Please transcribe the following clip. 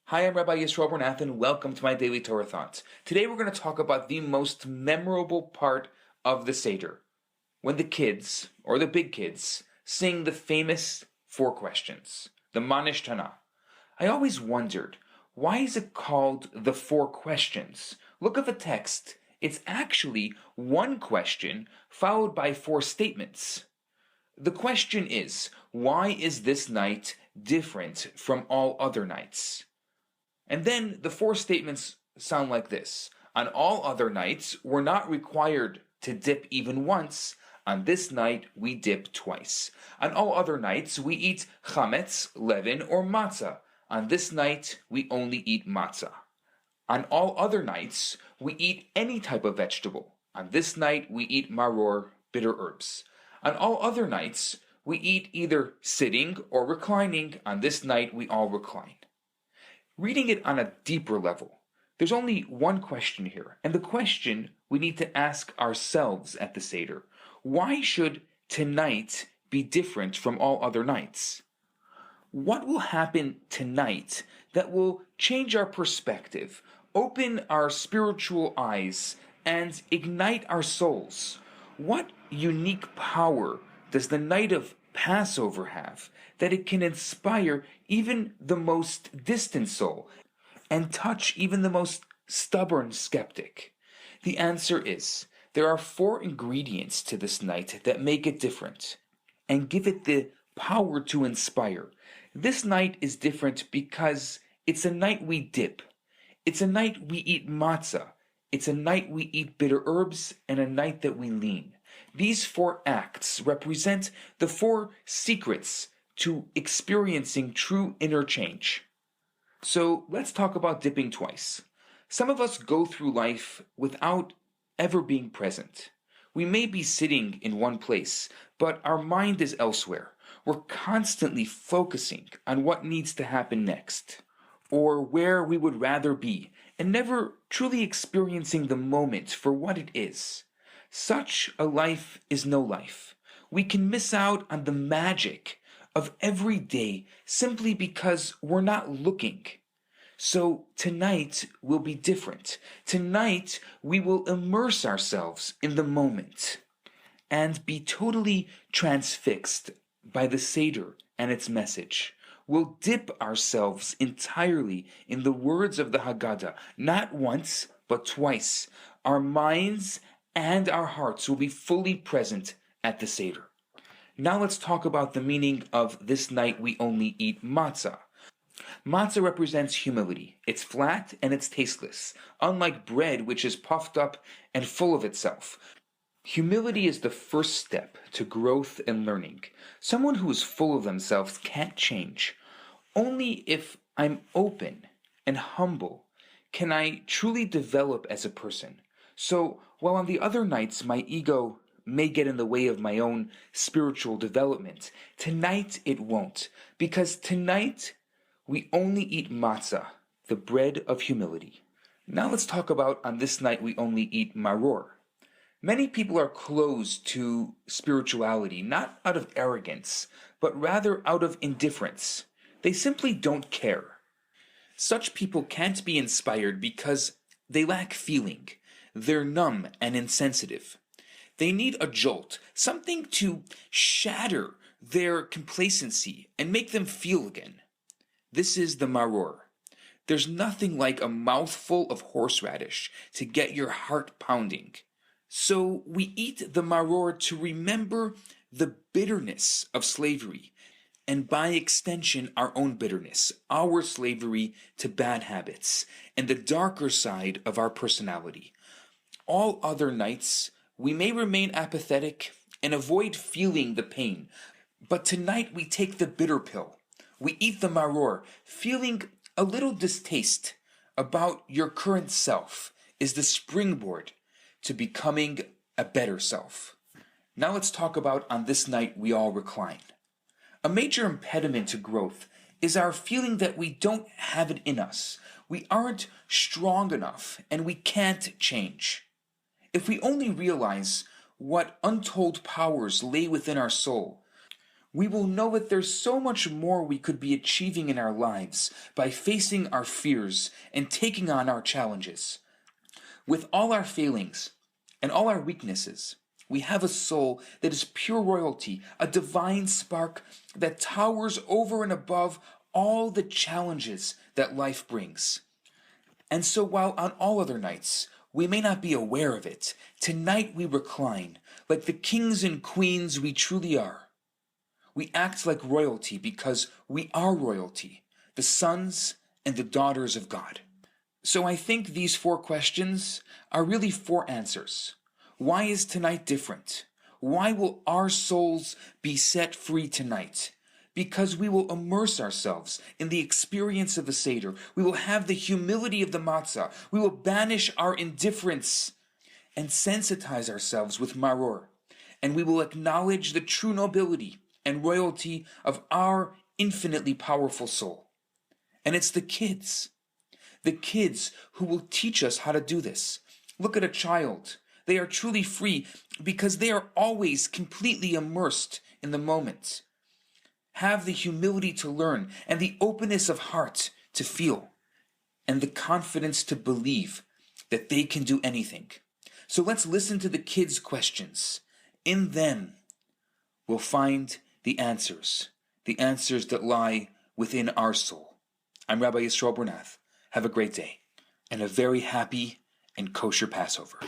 Hi, I'm Rabbi Yisroel Bernath. Welcome to my Daily Torah Thoughts. Today we're going to talk about the most memorable part of the Seder, when the kids, or the big kids, sing the famous 4 questions, the Manish Tana. I always wondered, why is it called the 4 questions? Look at the text. It's actually 1 question followed by 4 statements. The question is, why is this night different from all other nights? And then the 4 statements sound like this. On all other nights, we're not required to dip even once. On this night, we dip twice. On all other nights, we eat chametz, leaven, or matzah. On this night, we only eat matzah. On all other nights, we eat any type of vegetable. On this night, we eat maror, bitter herbs. On all other nights, we eat either sitting or reclining. On this night, we all recline. Reading it on a deeper level, there's only 1 question here, and the question we need to ask ourselves at the Seder: why should tonight be different from all other nights? What will happen tonight that will change our perspective, open our spiritual eyes, and ignite our souls? What unique power does the night of Passover have that it can inspire even the most distant soul and touch even the most stubborn skeptic? The answer is, there are 4 ingredients to this night that make it different and give it the power to inspire. This night is different because it's a night we dip. It's a night we eat matzah. It's a night we eat bitter herbs, and a night that we lean. These 4 acts represent the 4 secrets to experiencing true inner change. So let's talk about dipping twice. Some of us go through life without ever being present. We may be sitting in one place, but our mind is elsewhere. We're constantly focusing on what needs to happen next, or where we would rather be, and never truly experiencing the moment for what it is. Such a life is no life. We can miss out on the magic of every day simply because we're not looking. So tonight will be different. Tonight we will immerse ourselves in the moment and be totally transfixed by the Seder and its message. We'll dip ourselves entirely in the words of the Haggadah, not once, but twice. Our minds and our hearts will be fully present at the Seder. Now let's talk about the meaning of this night we only eat matzah. Matzah represents humility. It's flat and it's tasteless, unlike bread, which is puffed up and full of itself. Humility is the first step to growth and learning. Someone who is full of themselves can't change. Only if I'm open and humble can I truly develop as a person. So, while on the other nights my ego may get in the way of my own spiritual development, tonight it won't, because tonight we only eat matzah, the bread of humility. Now let's talk about on this night we only eat maror. Many people are closed to spirituality, not out of arrogance, but rather out of indifference. They simply don't care. Such people can't be inspired because they lack feeling. They're numb and insensitive. They need a jolt, something to shatter their complacency and make them feel again. This is the maror. There's nothing like a mouthful of horseradish to get your heart pounding. So we eat the maror to remember the bitterness of slavery, and by extension our own bitterness, our slavery to bad habits, and the darker side of our personality. All other nights we may remain apathetic and avoid feeling the pain, but tonight we take the bitter pill. We eat the maror, feeling a little distaste about your current self is the springboard to becoming a better self. Now let's talk about on this night we all recline. A major impediment to growth is our feeling that we don't have it in us. We aren't strong enough and we can't change. If we only realize what untold powers lay within our soul, we will know that there's so much more we could be achieving in our lives by facing our fears and taking on our challenges. With all our failings and all our weaknesses, we have a soul that is pure royalty, a divine spark that towers over and above all the challenges that life brings. And so while on all other nights we may not be aware of it, tonight we recline like the kings and queens we truly are. We act like royalty because we are royalty, the sons and the daughters of God. So I think these 4 questions are really 4 answers. Why is tonight different? Why will our souls be set free tonight? Because we will immerse ourselves in the experience of the Seder. We will have the humility of the matzah. We will banish our indifference and sensitize ourselves with maror. And we will acknowledge the true nobility and royalty of our infinitely powerful soul. And it's the kids who will teach us how to do this. Look at a child. They are truly free because they are always completely immersed in the moment. Have the humility to learn and the openness of heart to feel and the confidence to believe that they can do anything. So let's listen to the kids' questions. In them, we'll find the answers that lie within our soul. I'm Rabbi Yisrael Bernath. Have a great day and a very happy and kosher Passover.